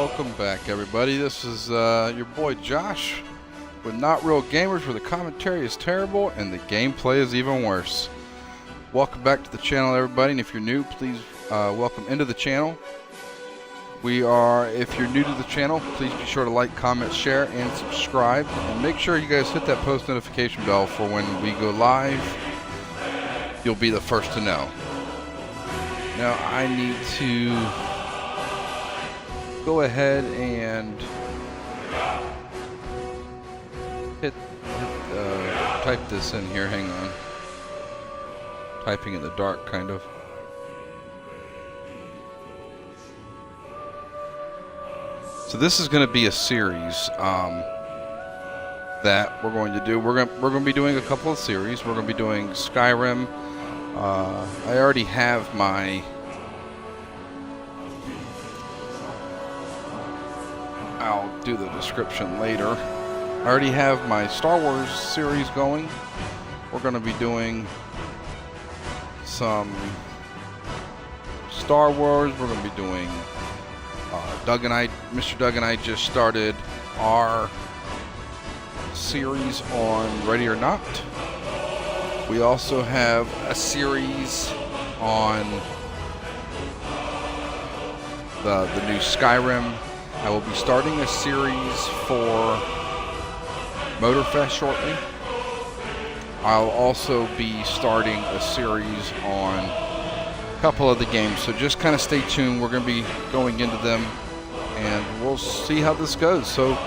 Welcome back, everybody. This is your boy Josh with Not Real Gamers, where the commentary is terrible and the gameplay is even worse. Welcome back to the channel, everybody, and if you're new, please welcome into the channel. If you're new to the channel, please be sure to like, comment, share, and subscribe, and make sure you guys hit that post notification bell for when we go live. You'll be the first to know. Now I need to go ahead and type this in here. Hang on. Typing in the dark, kind of. So this is going to be a series that we're going to do. We're going to be doing a couple of series. We're going to be doing Skyrim. I already have my. I'll do the description later. I already have my Star Wars series going. We're going to be doing some Star Wars. We're going to be doing Mr. Doug and I just started our series on Ready or Not. We also have a series on the new Skyrim. I will be starting a series for Motorfest shortly. I'll also be starting a series on a couple of the games, so just kind of stay tuned. We're going to be going into them, and we'll see how this goes. So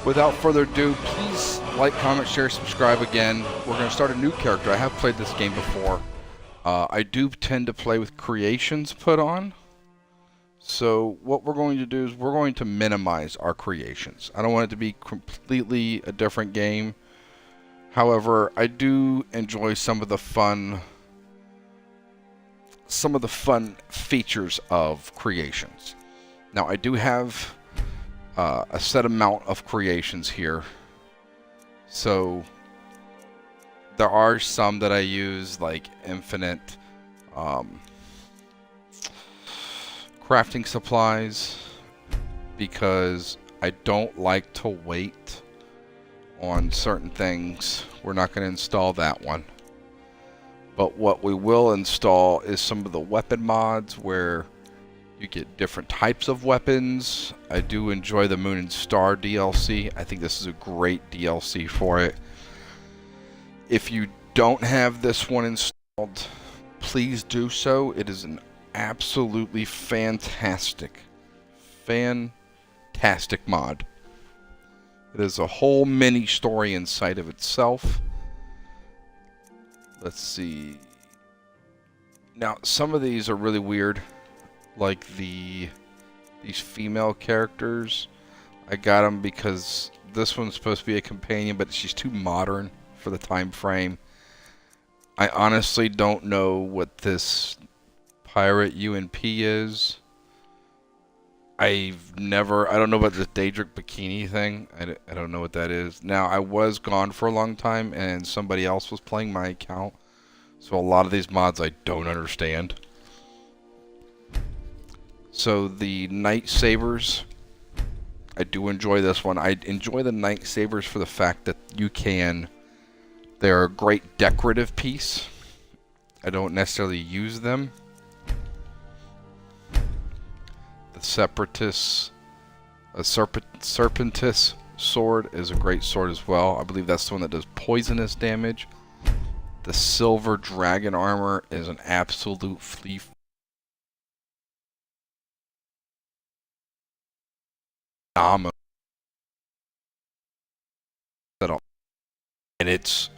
without further ado, please like, comment, share, subscribe again. We're going to start a new character. I have played this game before. I do tend to play with creations put on. So what we're going to do is we're going to minimize our creations. I don't want it to be completely a different game. However, I do enjoy some of the fun features of creations. Now, I do have a set amount of creations here. So there are some that I use, like infinite crafting supplies, because I don't like to wait on certain things. We're not going to install that one. But what we will install is some of the weapon mods where you get different types of weapons. I do enjoy the Moon and Star DLC. I think this is a great DLC for it. If you don't have this one installed, please do so. It is an absolutely fantastic mod. It is a whole mini story inside of itself. Let's see. Now, some of these are really weird, like these female characters. I got them because this one's supposed to be a companion, but she's too modern for the time frame. I honestly don't know what this pirate UNP is. I don't know about the Daedric bikini thing. I don't know what that is. Now, I was gone for a long time and somebody else was playing my account, so a lot of these mods I don't understand. So the Night Sabers, I do enjoy this one. I enjoy the Night Sabers for the fact that they're a great decorative piece. I don't necessarily use them. Serpentis sword is a great sword as well. I believe that's the one that does poisonous damage. The silver dragon armor is an absolute phenomenal, and it's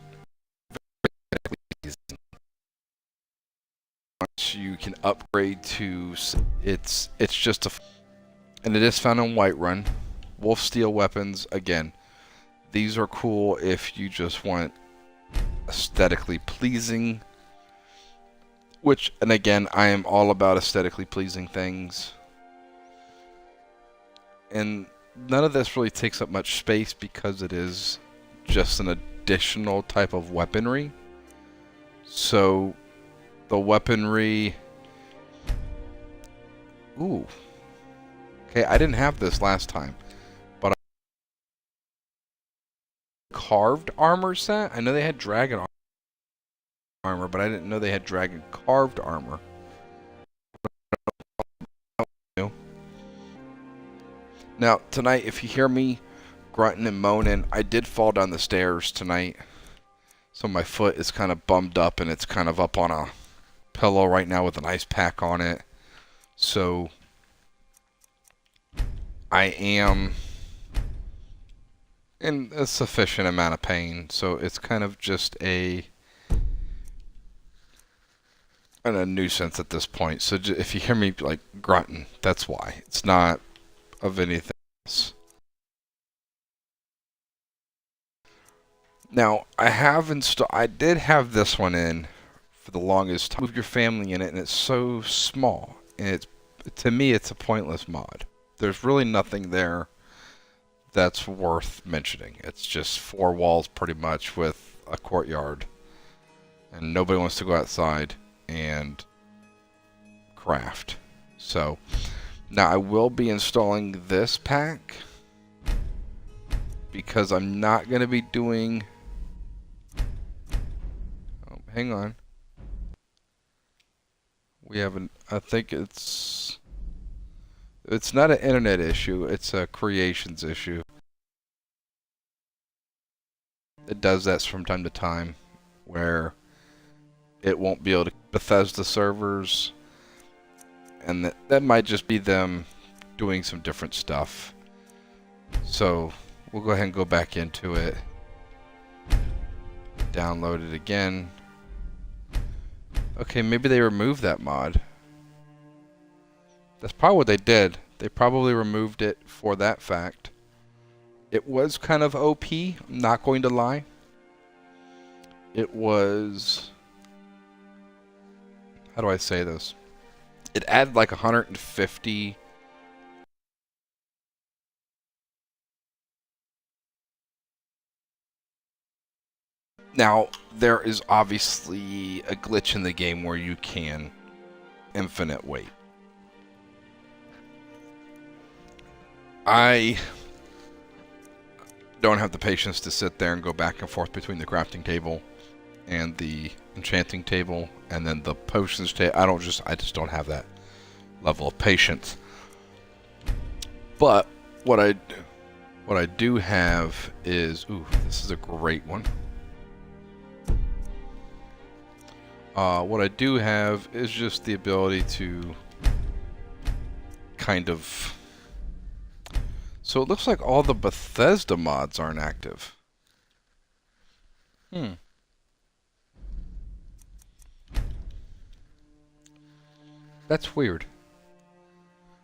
you can upgrade to it's just and it is found in Whiterun. Wolf steel weapons, again, these are cool if you just want aesthetically pleasing, and again, I am all about aesthetically pleasing things, and none of this really takes up much space because it is just an additional type of weaponry. So the weaponry, ooh, Okay, I didn't have this last time, but carved armor set? I know they had dragon armor, but I didn't know they had dragon carved armor. Now, tonight, if you hear me grunting and moaning, I did fall down the stairs tonight. So my foot is kind of bummed up, and it's kind of up on a pillow right now with an ice pack on it. So I am in a sufficient amount of pain. So it's kind of just a nuisance at this point. So if you hear me like grunting, that's why. It's not of anything else. Now, I did have this one in for the longest time. Move your family in it, and it's so small. And to me, it's a pointless mod. There's really nothing there that's worth mentioning. It's just 4 walls pretty much with a courtyard. And nobody wants to go outside and craft. So, now I will be installing this pack because I'm not going to be doing... Oh, hang on. We have I think it's not an internet issue, it's a creations issue. It does that from time to time, where it won't be able to Bethesda servers, and that might just be them doing some different stuff. So we'll go ahead and go back into it, download it again. Okay, maybe they removed that mod. That's probably what they did. They probably removed it for that fact. It was kind of OP, I'm not going to lie. It was... How do I say this? It added like 150... Now, there is obviously a glitch in the game where you can infinite wait. I don't have the patience to sit there and go back and forth between the crafting table and the enchanting table and then the potions table. I just don't have that level of patience. But what I do have is, ooh, this is a great one. What I do have is just the ability to kind of... So it looks like all the Bethesda mods aren't active. That's weird.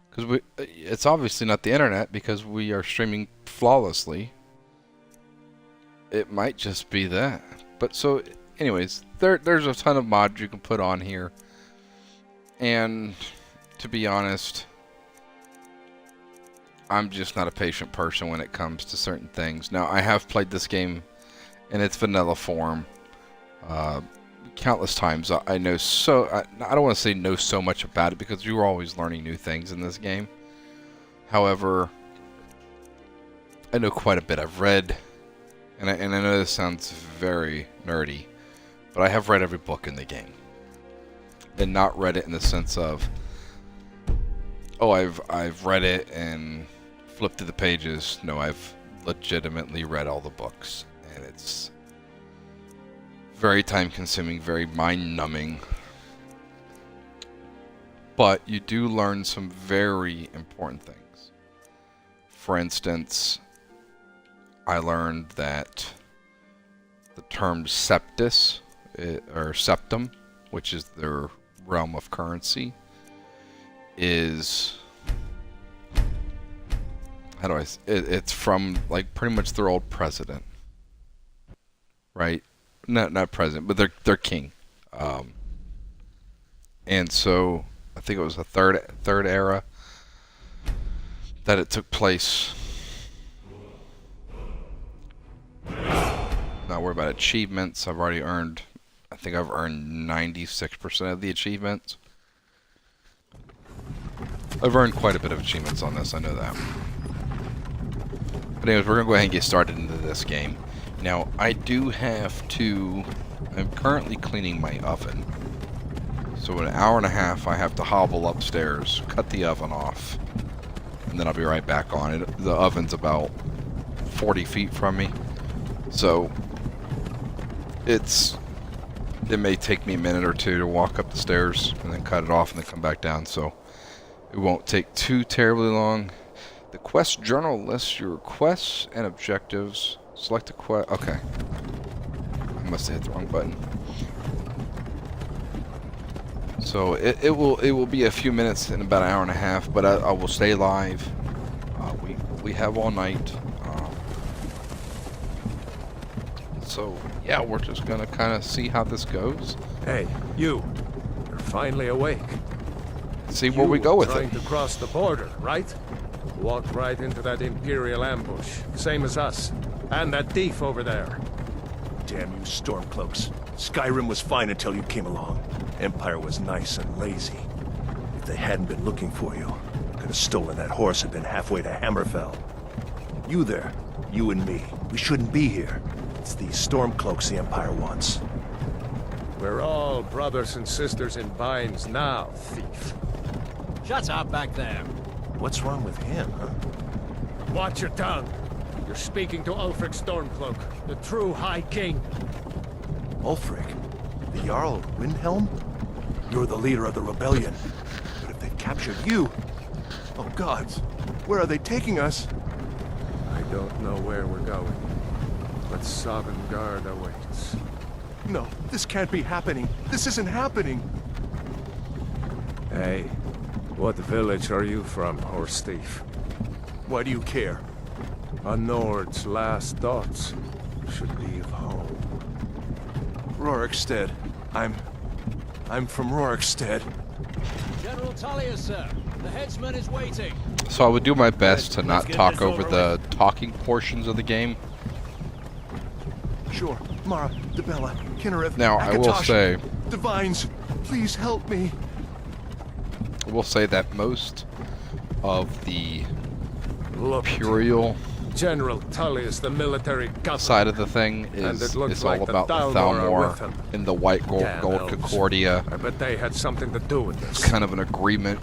Because it's obviously not the internet because we are streaming flawlessly. It might just be that. But so... Anyways, there's a ton of mods you can put on here. And to be honest, I'm just not a patient person when it comes to certain things. Now, I have played this game in its vanilla form countless times. I know I don't want to say know so much about it because you are always learning new things in this game. However, I know quite a bit. I've read, and I know this sounds very nerdy, but I have read every book in the game. And not read it in the sense of, oh, I've read it and flipped through the pages. No, I've legitimately read all the books. And it's very time consuming, very mind numbing. But you do learn some very important things. For instance, I learned that the term septus, or septum, which is their realm of currency, is... it's from, like, pretty much their old president. Right? Not president, but their king. And so, I think it was the third era that it took place. Not worry about achievements. I think I've earned 96% of the achievements. I've earned quite a bit of achievements on this, I know that. But anyways, we're going to go ahead and get started into this game. Now, I do have to... I'm currently cleaning my oven. So in an hour and a half, I have to hobble upstairs, cut the oven off, and then I'll be right back on it. The oven's about 40 feet from me. So, it may take me a minute or two to walk up the stairs and then cut it off and then come back down. So, it won't take too terribly long. The quest journal lists your quests and objectives. Select a quest. Okay. I must have hit the wrong button. So it will be a few minutes in about an hour and a half, but I will stay live. We have all night. So yeah, we're just gonna kind of see how this goes. Hey, you're finally awake. See where we go with it. Trying to cross the border, right? Walked right into that Imperial ambush, same as us, and that thief over there. Damn you Stormcloaks. Skyrim was fine until you came along. Empire was nice and lazy. If they hadn't been looking for you, could have stolen that horse and been halfway to Hammerfell. You there, you and me, we shouldn't be here. It's these Stormcloaks the Empire wants. We're all brothers and sisters in binds now, thief. Shut up back there. What's wrong with him, huh? Watch your tongue. You're speaking to Ulfric Stormcloak, the true High King. Ulfric? The Jarl of Windhelm? You're the leader of the rebellion. But if they've captured you... Oh gods, where are they taking us? I don't know where we're going, but Sovngarde awaits. No, this can't be happening. This isn't happening. Hey, what village are you from, horse thief? Why do you care? A Nord's last thoughts should be of home. Rorikstead. I'm from Rorikstead. General Tullius, sir. The headsman is waiting. So I would do my best to not talk over the talking portions of the game. Sure. Mara, Debella, Kinnereth, Now, I will say... Divines, please help me. I will say that most of the Look, Imperial General Tullius, the military governor. side of the thing is all about the Thalmor and the White Gold Concordia. I bet they had something to do with It's this. kind of an agreement.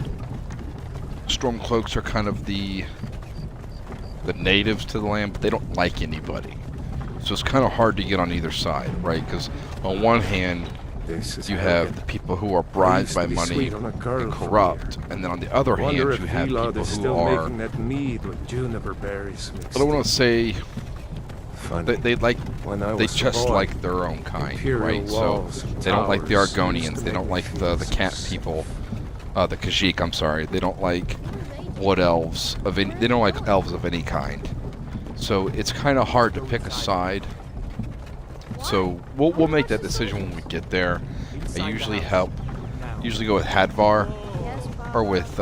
Stormcloaks are kind of the natives to the land, but they don't like anybody. So it's kind of hard to get on either side, right? Because on one hand, you have the people who are bribed by money and corrupt, and then on the other hand, you have people who are... That mead with juniper berries mixed. I don't want to say Funny. they just like their own kind, right? So they don't like the Argonians, they don't like the cat people, the Khajiit, I'm sorry. They don't like wood elves of any, they don't like elves of any kind. So it's kind of hard to pick a side. So we'll make that decision when we get there. I usually go with Hadvar or with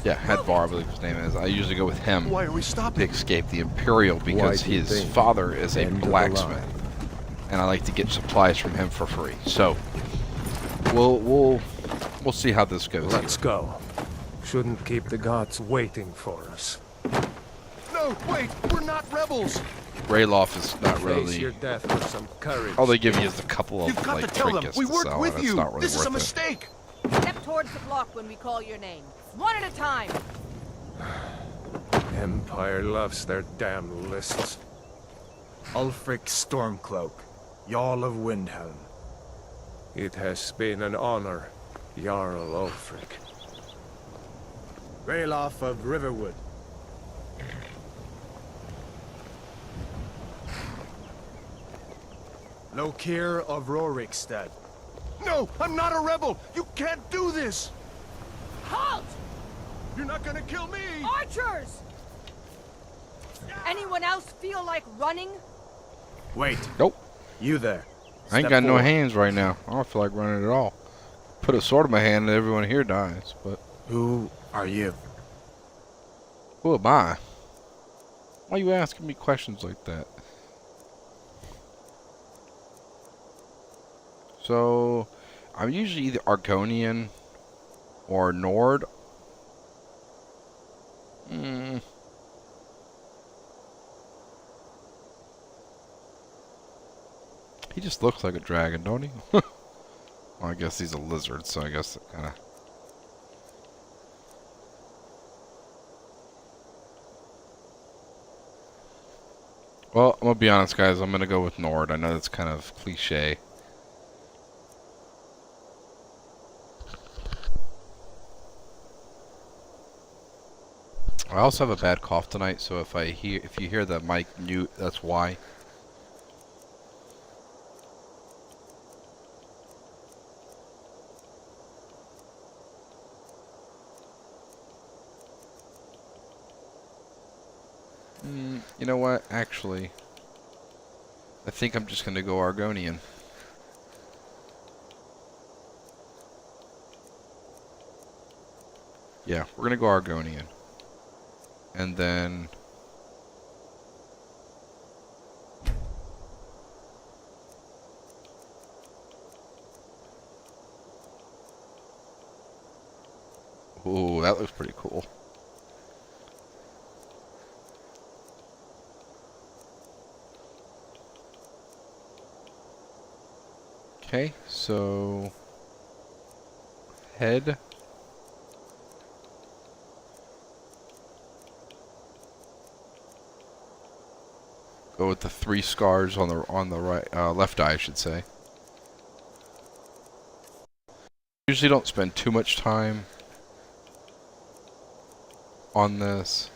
Hadvar, I believe his name is. I usually go with him Why are we to stopping? escape the Imperial because his father is a blacksmith, and I like to get supplies from him for free. So we'll see how this goes. Let's go. Shouldn't keep the gods waiting for us. No, wait, we're not rebels. Rayloff is not Face really. your death with some courage. All they give you is a couple of You've got like to tell them trinkets we to worked sell, with and it's you. not really This is a worth it. mistake. Step towards the block when we call your name. One at a time. Empire loves their damn lists. Ulfric Stormcloak, Jarl of Windhelm. It has been an honor, Jarl Ulfric. Rayloff of Riverwood. Lokir of Rorikstead. No, I'm not a rebel. You can't do this. Halt! You're not gonna kill me. Archers! Anyone else feel like running? Wait, Nope. you there. I ain't Step got no forward. hands right now. I don't feel like running at all. Put a sword in my hand and everyone here dies. But Who are you? who am I? Why are you asking me questions like that? So, I'm usually either Argonian or Nord. Hmm. He just looks like a dragon, don't he? Well, I guess he's a lizard, so I guess it kind of... Well, I'm going to be honest, guys. I'm going to go with Nord. I know that's kind of cliche. I also have a bad cough tonight, so if you hear the mic mute, that's why. You know what? Actually, I think I'm just going to go Argonian. Yeah, we're going to go Argonian. And then... Ooh, that looks pretty cool. Okay, so... Head... Go with the 3 scars on the right, left eye, I should say. Usually don't spend too much time on this,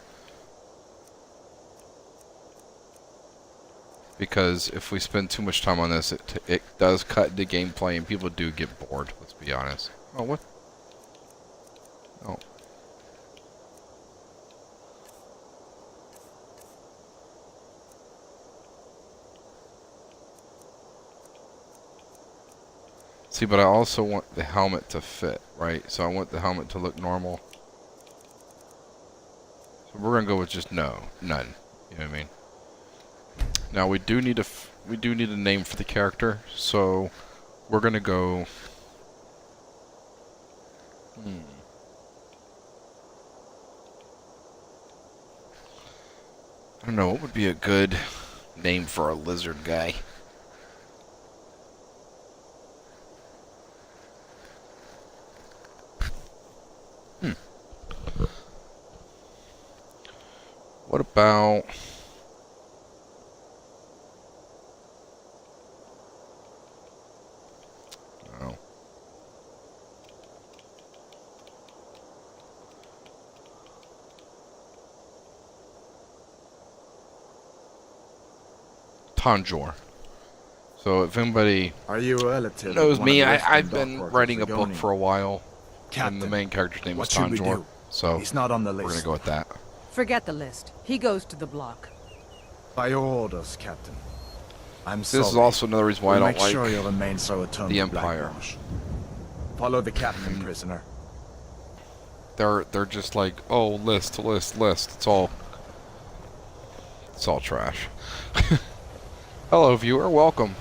because if we spend too much time on this, it does cut into gameplay, and people do get bored. Let's be honest. Oh, what? Oh. See, but I also want the helmet to fit, right? So I want the helmet to look normal. So we're gonna go with just none. You know what I mean? Now we do need a name for the character, so we're gonna go. I don't know, what would be a good name for a lizard guy? What about... Oh. Tanjore. So if anybody Are you a relative knows of one me, of the I've Western been Dark writing a Orcs of book for a while, Captain, and the main character's name was what should we Tanjore. do? So He's not on the we're list. gonna go with that. Forget the list. He goes to the block. By your orders, Captain. I'm This sorry. is also another reason why I We'll don't make like sure you remain so eternal the Empire. Blackwash. Follow the captain, prisoner. They're just like, oh, list. It's all trash. Hello, viewer. Welcome.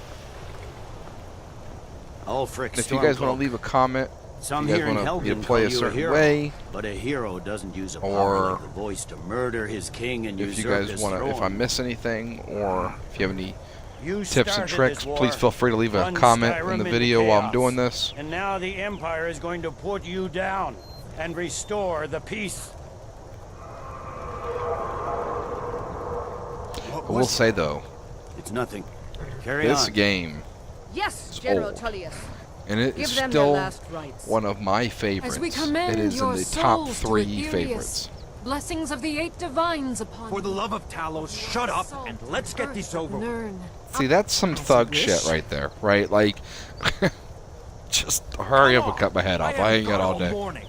Ulfric If you guys want to leave a comment, some you guys here in want me to Helgen play call a you certain hero, way, but a hero doesn't use a or power like the voice to murder his king and if you usurp guys his want to, if I throne. miss anything, or if you have any You tips and started tricks, this war, please feel free to leave a plunged comment Skyrim in the into video while I'm chaos. doing this. And now the Empire is going to put you down and restore the peace. I will say though, It's nothing. Carry this on. game, Yes, It's General old. Tullius. and it Give is them their still last rites. one of my favorites. As we commend It is in your the top souls to 3 Aetherius, favorites. Blessings of the 8 divines upon For the you. love of Talos, shut up Soul and let's get this earth over with. Nirn. See, that's some thug shit right there, right? Like, just hurry up and cut my head off. I ain't got all day. Morning.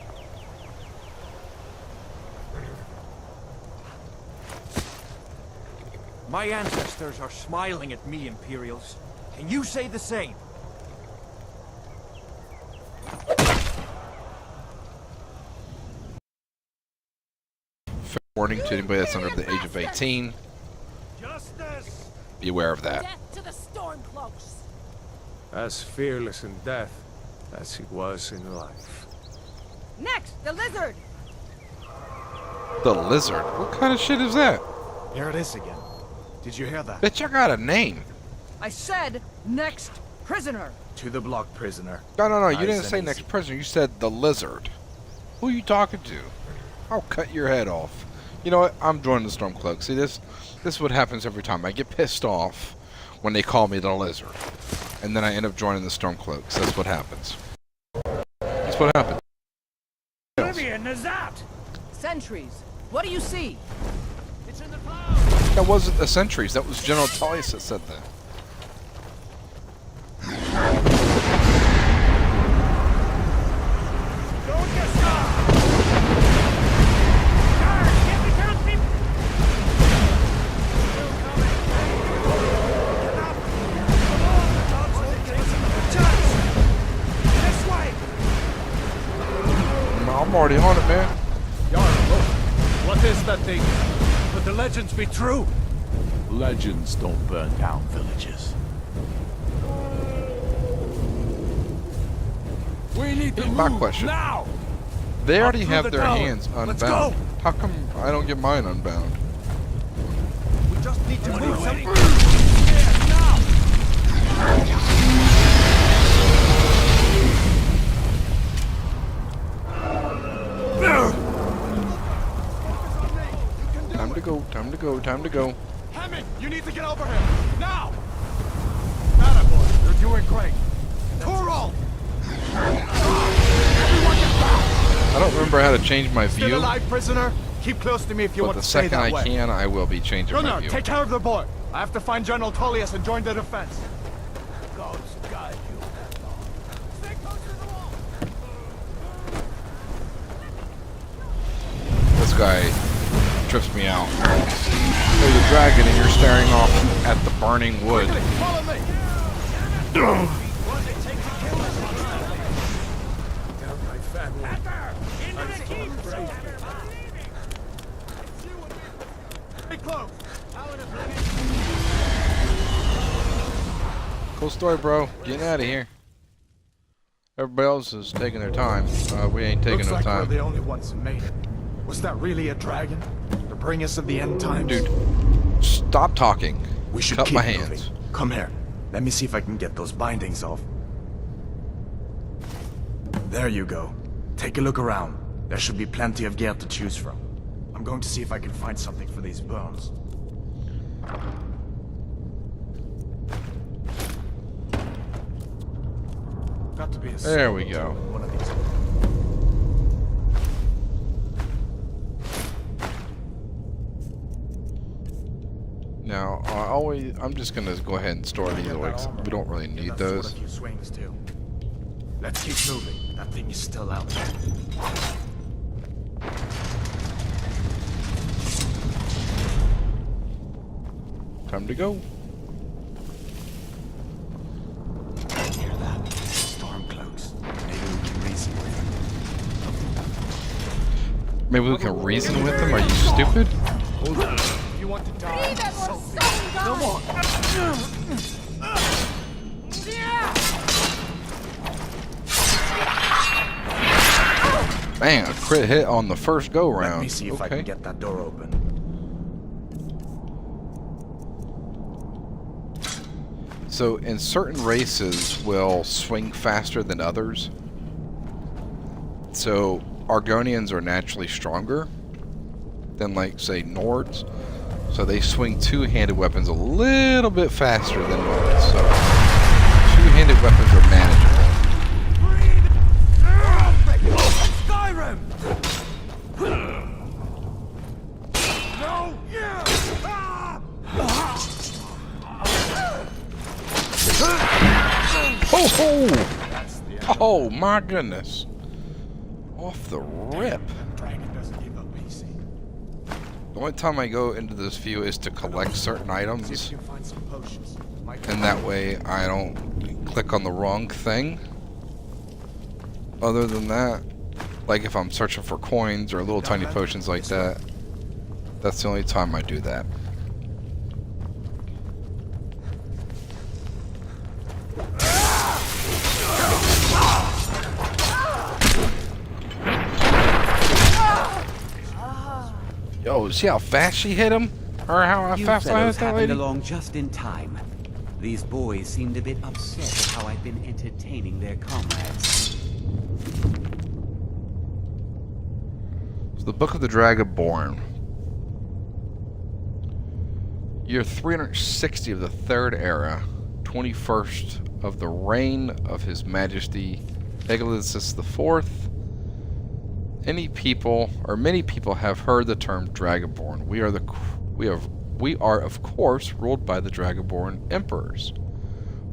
My ancestors are smiling at me, Imperials. Can you say the same? Fair warning to anybody that's under the age of 18. Justice! Be aware of that. Death to the Stormcloaks. As fearless in death as he was in life. Next, the lizard! The lizard? What kind of shit is that? Here it is again. Did you hear that? Bitch, I got a name. I said, next prisoner! To the block, prisoner. No, you Nice didn't and say easy. next prisoner. You said the lizard. Who are you talking to? I'll cut your head off. You know what? I'm joining the Stormcloak. See, this is what happens every time. I get pissed off when they call me the lizard. And then I end up joining the Stormcloaks. That's what happens. That's what happens. Oblivion is that? Sentries, what do you see? It's in the clouds! That wasn't the sentries. That was General Tullius that said that. Don't get stopped! Guards, get me down, people! Still coming! Get up! Come on, the dogs won't take some of the chance! This way! I'm already on it, man. Jarl, look. What is that thing? Could the legends be true? Legends don't burn down villages. We need to Here's my move question. now! They Up already through have the their tower. hands Let's unbound. go. How come I don't get mine unbound? We just need to move some. Time to go, time to go, time to go. Hammond, you need to get over here! Now! Attaboy, you're doing great. Toro! I don't remember how to change my Still view, alive, prisoner? Keep close to me if you but want the to stay second that I way. can, I will be changing my Gunnar, view. take care of the boy. I have to find General Tullius and join the defense. Gods guide you. Stay close to the wall! This guy trips me out. There's a dragon and you're staring off at the burning wood. Follow me! Stay close! Cool story, bro. Getting out of here. Everybody else is taking their time. We ain't taking Looks no like we're time. the only ones who made it. Was that really a dragon? To bring us to the end times? Dude, stop talking. we should cut keep my moving. hands. Come here. Let me see if I can get those bindings off. There you go. Take a look around. There should be plenty of gear to choose from. I'm going to see if I can find something for these burns. Got to be a There we sword go. on one of these. Now, I'm just gonna go ahead and store these away 'cause we don't really need That sword those. a few swings too. Let's keep moving. That thing is still out there. Time to go. Hear that? Stormcloaks. Maybe we can reason with them. Maybe we can reason with them? Are you stupid? If you want to die, so be it. Come on. Bang, a crit hit on the first go round. Let me see if I can get that door open. So, in certain races will swing faster than others. So, Argonians are naturally stronger than, like, say, Nords. So they swing two-handed weapons a little bit faster than Nords. So, two-handed weapons are manageable. Skyrim! No! Yeah! Oh, ho! Oh my goodness! Off the rip. Dragon doesn't give up easy. The only time I go into this view is to collect certain See if items, you can find some potions. Might and that way I don't click on the wrong thing. Other than that, like if I'm searching for coins or little tiny potions like that, that's the only time I do that. Yo, see how fast she hit him? Or how You fast I hit fellows that happened lady? along just in time. These boys seemed a bit upset at how I've been entertaining their comrades. It's the Book of the Dragonborn. Year 360 of the Third Era, 21st of the reign of His Majesty Eglinus IV. Many people have heard the term Dragonborn. We are of course ruled by the Dragonborn emperors,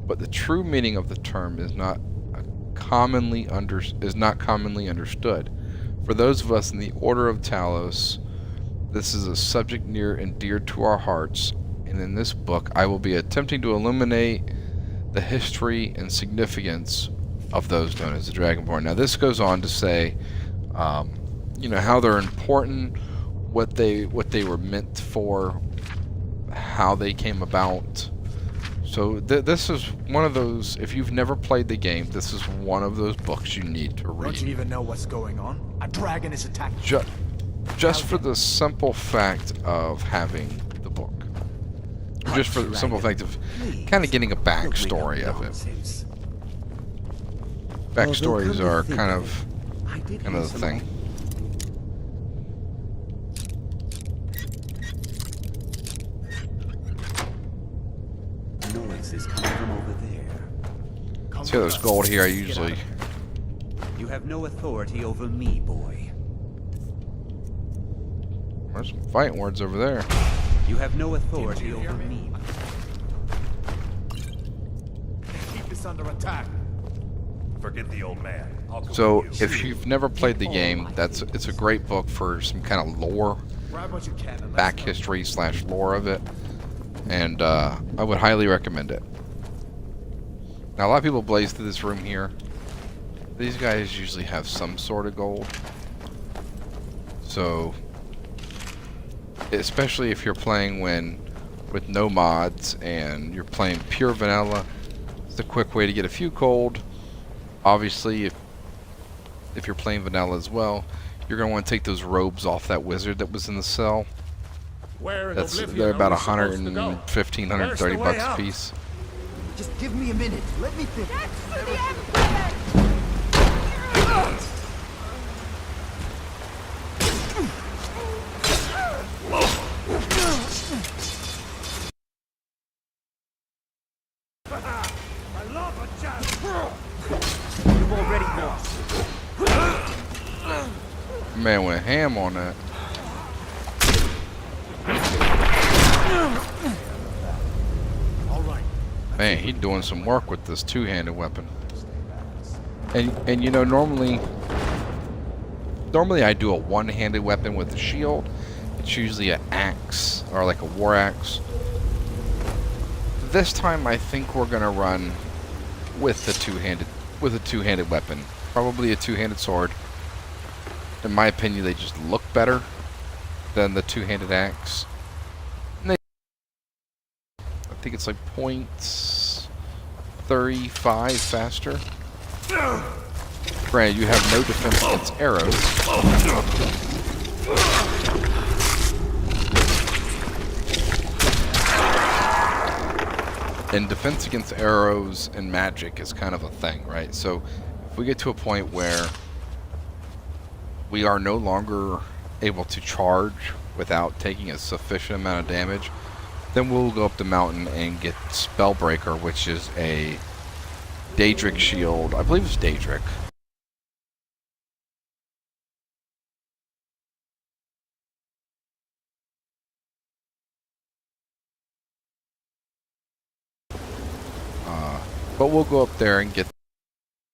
but the true meaning of the term is not commonly understood. For those of us in the Order of Talos, this is a subject near and dear to our hearts, and in this book I will be attempting to illuminate the history and significance of those known as the Dragonborn. Now this goes on to say, you know, how they're important, what they were meant for, how they came about. So this is one of those, if you've never played the game, this is one of those books you need to read. Don't you even know what's going on? A dragon is attacking. Just for the simple fact of having the book. Just for the simple fact of kind of getting a backstory of it. Backstories are kind of the thing. Noise is coming from over there. See, there's gold here. I usually. You have no authority over me, boy. There's some fighting words over there. You have no authority over me. Keep this under attack. Forget the old man. I'll go So, with you. if you've never played the game, it's a great book for some kind of lore, Grab what you can and let's back go. history / lore of it, and I would highly recommend it. Now, a lot of people blaze through this room here. These guys usually have some sort of gold, so especially if you're playing with no mods and you're playing pure vanilla, it's a quick way to get a few gold. Obviously, if you're playing vanilla as well, you're going to want to take those robes off that wizard that was in the cell. Where in They're Oblivion about are we supposed to go? 115, Where's the 130 way bucks a out? piece. Just give me a minute. Let me think. That's for the Empire! I love a jab. You've already lost. Man went ham on that. All right. Man, he's doing some work with this two-handed weapon. And you know, normally I do a one-handed weapon with a shield. It's usually an axe or like a war axe. This time I think we're gonna run with the two-handed weapon. Probably a two-handed sword. In my opinion, they just look better than the two-handed axe. And I think it's like 0.35 faster. Granted, you have no defense against arrows. And defense against arrows and magic is kind of a thing, right? So if we get to a point where we are no longer able to charge without taking a sufficient amount of damage, then we'll go up the mountain and get Spellbreaker, which is a Daedric shield. I believe it's Daedric. But we'll go up there and get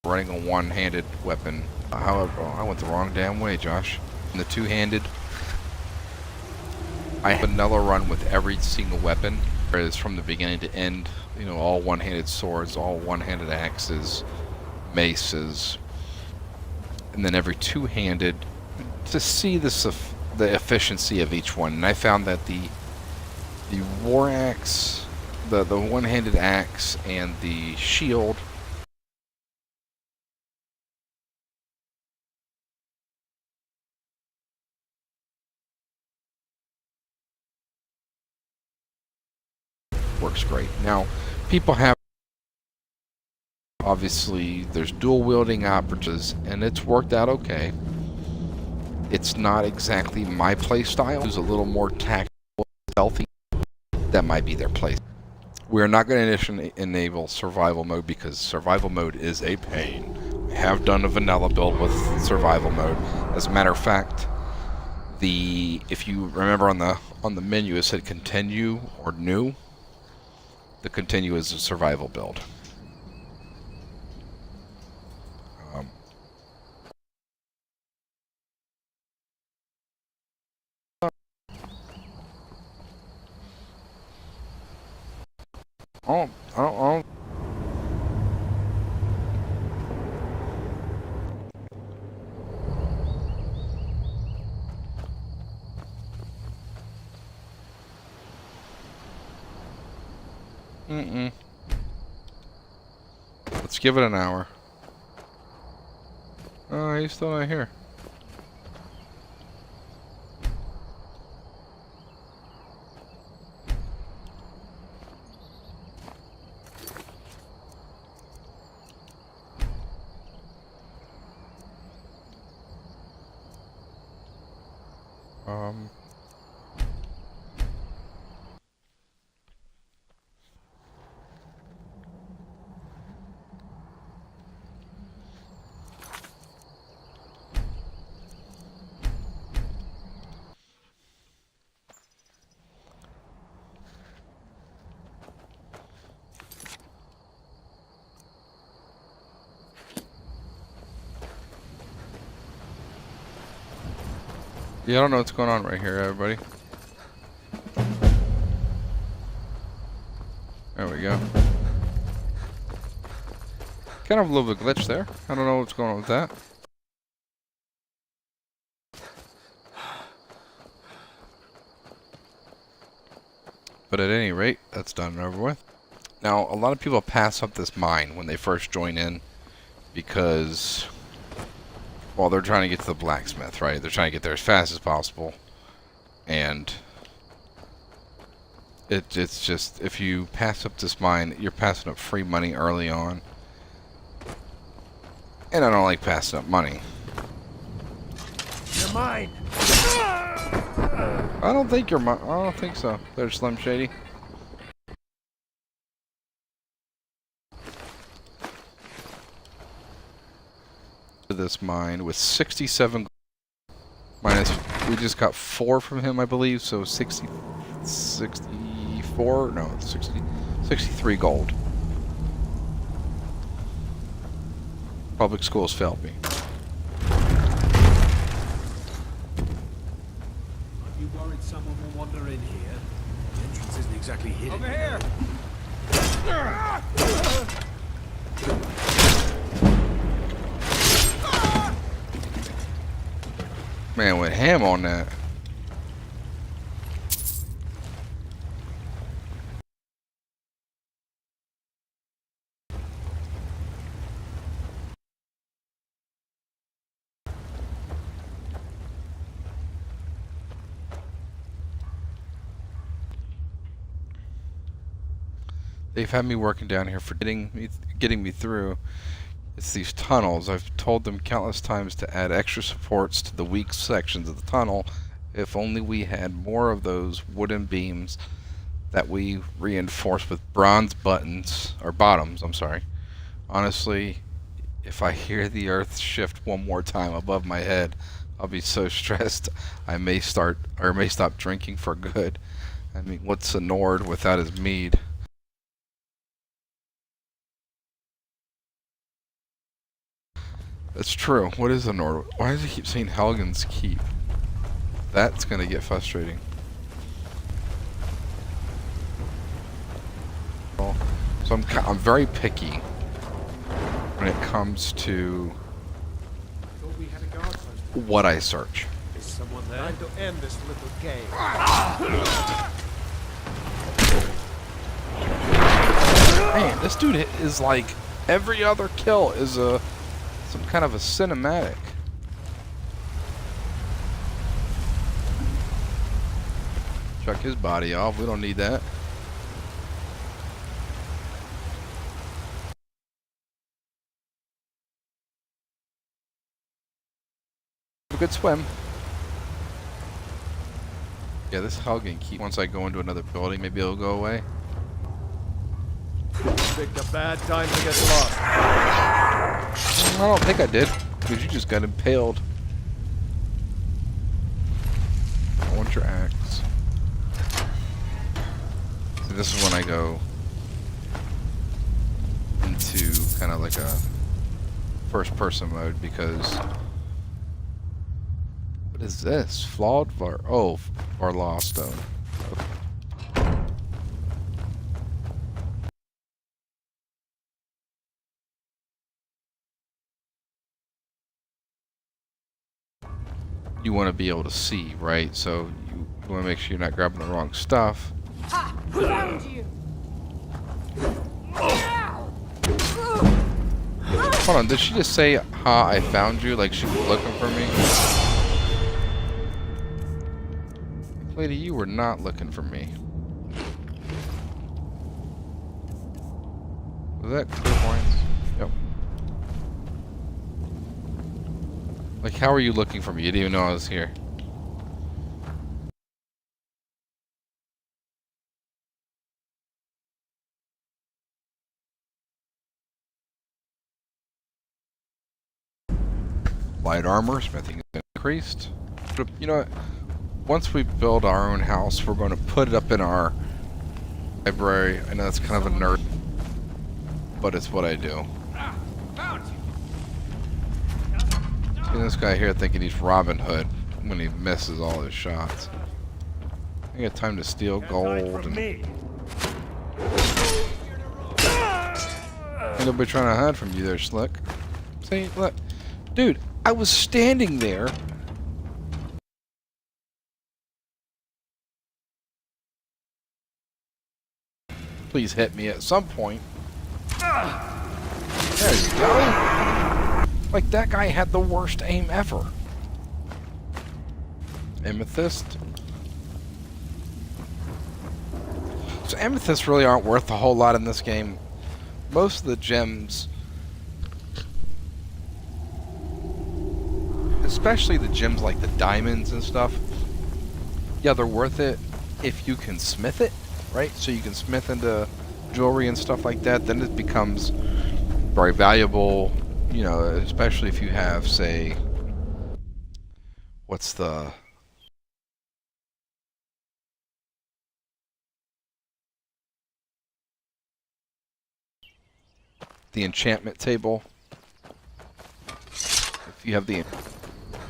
running a one-handed weapon. However, I went the wrong damn way, Josh. And the two-handed, I vanilla run with every single weapon. Whereas from the beginning to end, you know, all one-handed swords, all one-handed axes, maces, and then every two-handed to see the efficiency of each one. And I found that the war axe, the one-handed axe, and the shield works great. Now, people have, obviously, there's dual wielding operatives, and it's worked out okay. It's not exactly my play style. It's a little more tactical, stealthy. That might be their place. We're not going to enable survival mode because survival mode is a pain. I have done a vanilla build with survival mode. As a matter of fact, if you remember on the menu, it said continue or new. The continue is a survival build. I don't. Let's give it an hour. Oh, he's still not here. Yeah, I don't know what's going on right here, everybody. There we go. Kind of a little bit glitch there. I don't know what's going on with that. But at any rate, that's done and over with. Now, a lot of people pass up this mine when they first join in because, well, they're trying to get to the blacksmith, right? They're trying to get there as fast as possible. And it's just, if you pass up this mine, you're passing up free money early on. And I don't like passing up money. You're mine. I don't think you're mine. I don't think so. There's Slim Shady. This mine with 67 minus, we just got 4 from him, I believe, so 64, no, 63 gold. Public schools failed me. Are you worried someone will wander in here? The entrance isn't exactly hidden. Over here! Man, went ham on that. They've had me working down here for getting me through. It's these tunnels. I've told them countless times to add extra supports to the weak sections of the tunnel. If only we had more of those wooden beams that we reinforce with bronze buttons, or bottoms, I'm sorry. Honestly, if I hear the earth shift one more time above my head, I'll be so stressed I may stop drinking for good. I mean, what's a Nord without his mead? That's true. What is a Nord? Why does he keep saying Helgen's Keep? That's gonna get frustrating. So I'm very picky when it comes to what I search. Is someone there? Time to end this little game. Man, this dude is like, every other kill is some kind of a cinematic. Chuck his body off. We don't need that. good swim. Yeah, this hugging keep once I go into another building, maybe it'll go away. Picked a bad time to get lost. I don't think I did, because you just got impaled. I want your axe. So this is when I go into kind of like a first-person mode, because what is this? Flawed Varlaw stone. You want to be able to see, right? So you want to make sure you're not grabbing the wrong stuff. Ha! Found you! Hold on, did she just say, "Ha, I found you," like she was looking for me? Lady, you were not looking for me. Was that clear points? Yep. Like, how are you looking for me? You didn't even know I was here. Light armor, smithing is increased. But, you know what? Once we build our own house, we're going to put it up in our library. I know that's kind of a nerd, but it's what I do. See this guy here thinking he's Robin Hood when he misses all his shots. I got time to steal gold. And ain't nobody trying to hide from you there, Slick. See, look. Dude, I was standing there. Please hit me at some point. There you go. Like, that guy had the worst aim ever. Amethyst. So amethysts really aren't worth a whole lot in this game. Most of the gems, especially the gems like the diamonds and stuff, yeah, they're worth it if you can smith it, right? So you can smith into jewelry and stuff like that. Then it becomes very valuable, you know, especially if you have, say, what's the... the enchantment table. If you have the...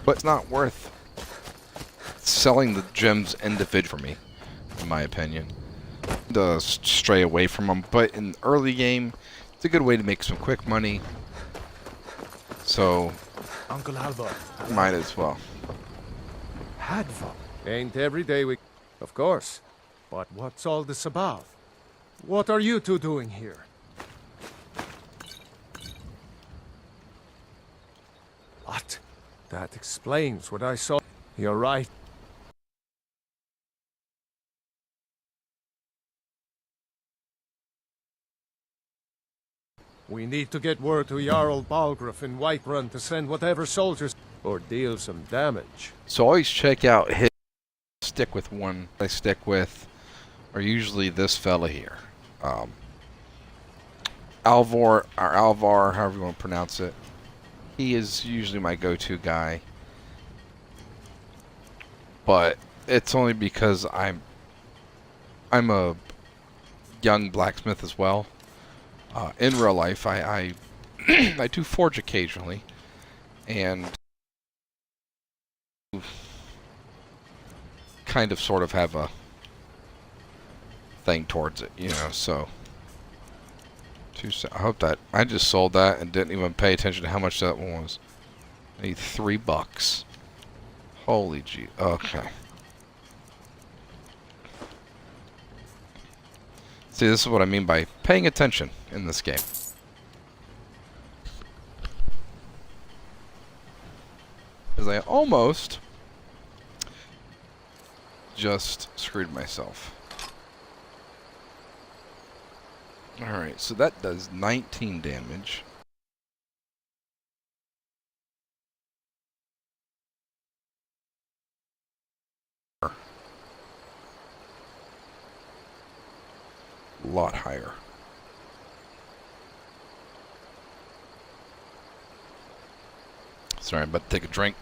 But it's not worth selling the gems individually for me, in my opinion. To stray away from them, but in the early game, it's a good way to make some quick money. So, Uncle Halvor. might as well. Hadvar. Ain't every day we... Of course. But what's all this about? What are you two doing here? What? That explains what I saw. You're right. We need to get word to Jarl Balgruuf in Whiterun to send whatever soldiers or deal some damage. So always check out his... Stick with one I stick with, are usually this fella here. Alvar, or Alvar, however you want to pronounce it. He is usually my go-to guy. But it's only because I'm a young blacksmith as well. In real life, I I do forge occasionally, and kind of sort of have a thing towards it, you know, so I hope that I just sold that and didn't even pay attention to how much that one was. I need $3. Holy gee. Okay. See, this is what I mean by paying attention in this game. Because I almost just screwed myself. Alright, so that does 19 damage. lot higher. Sorry, I'm about to take a drink.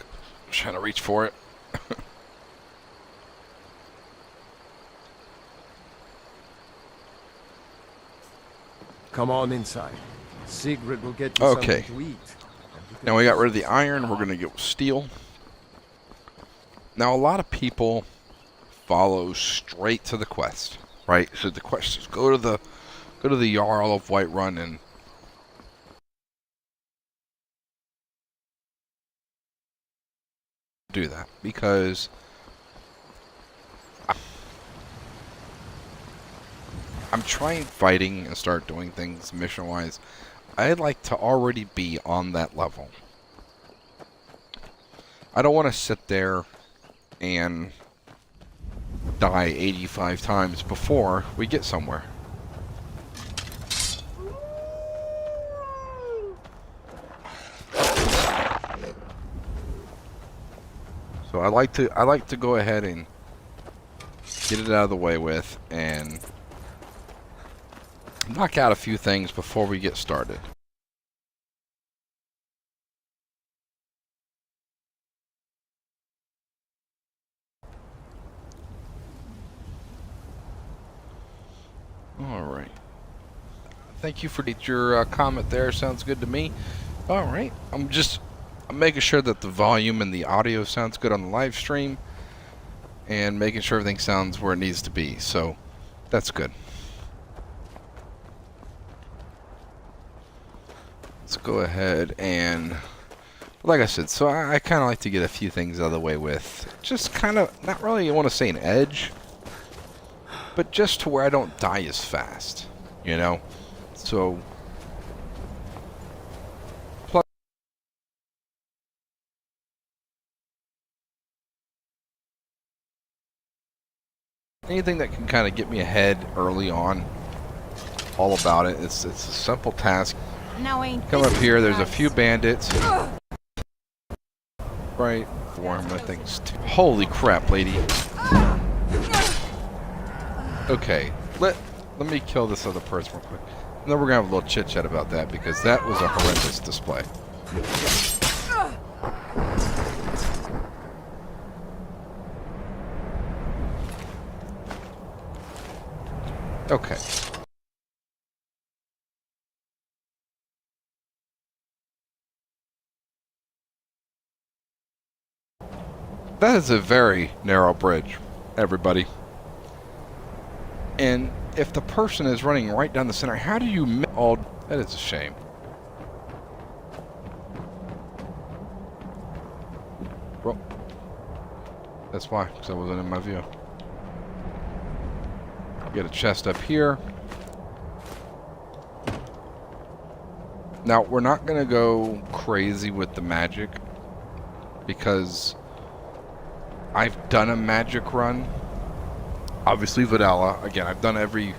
I'm trying to reach for it. Come on inside. Sigrid will get you Okay. something to eat. Now we got rid of the iron. We're going to get steel. Now a lot of people follow straight to the quest, right? So the quest is go to the Jarl of Whiterun and do that, because I'm trying fighting and start doing things mission wise. I'd like to already be on that level. I don't want to sit there and die 85 times before we get somewhere. So I like to go ahead and get it out of the way with and knock out a few things before we get started. All right. Thank you for your comment there. Sounds good to me. All right. I'm making sure that the volume and the audio sounds good on the live stream and making sure everything sounds where it needs to be. So that's good. Let's go ahead and, like I said, so I kind of like to get a few things out of the way with just kind of, not really want to say an edge, but just to where I don't die as fast, you know? So, plus, anything that can kind of get me ahead early on, all about it. It's a simple task. Now ain't Come up this here, there's a nice? few bandits. Right, warm my things. Holy crap, lady. Okay, let me kill this other person real quick. And then we're gonna have a little chit chat about that, because that was a horrendous display. Okay. That is a very narrow bridge, everybody. And if the person is running right down the center, how do you miss all? That is a shame. Well, that's why, because I wasn't in my view. Get a chest up here. Now, we're not going to go crazy with the magic, because I've done a magic run. Obviously, Vidala. Again, I've done every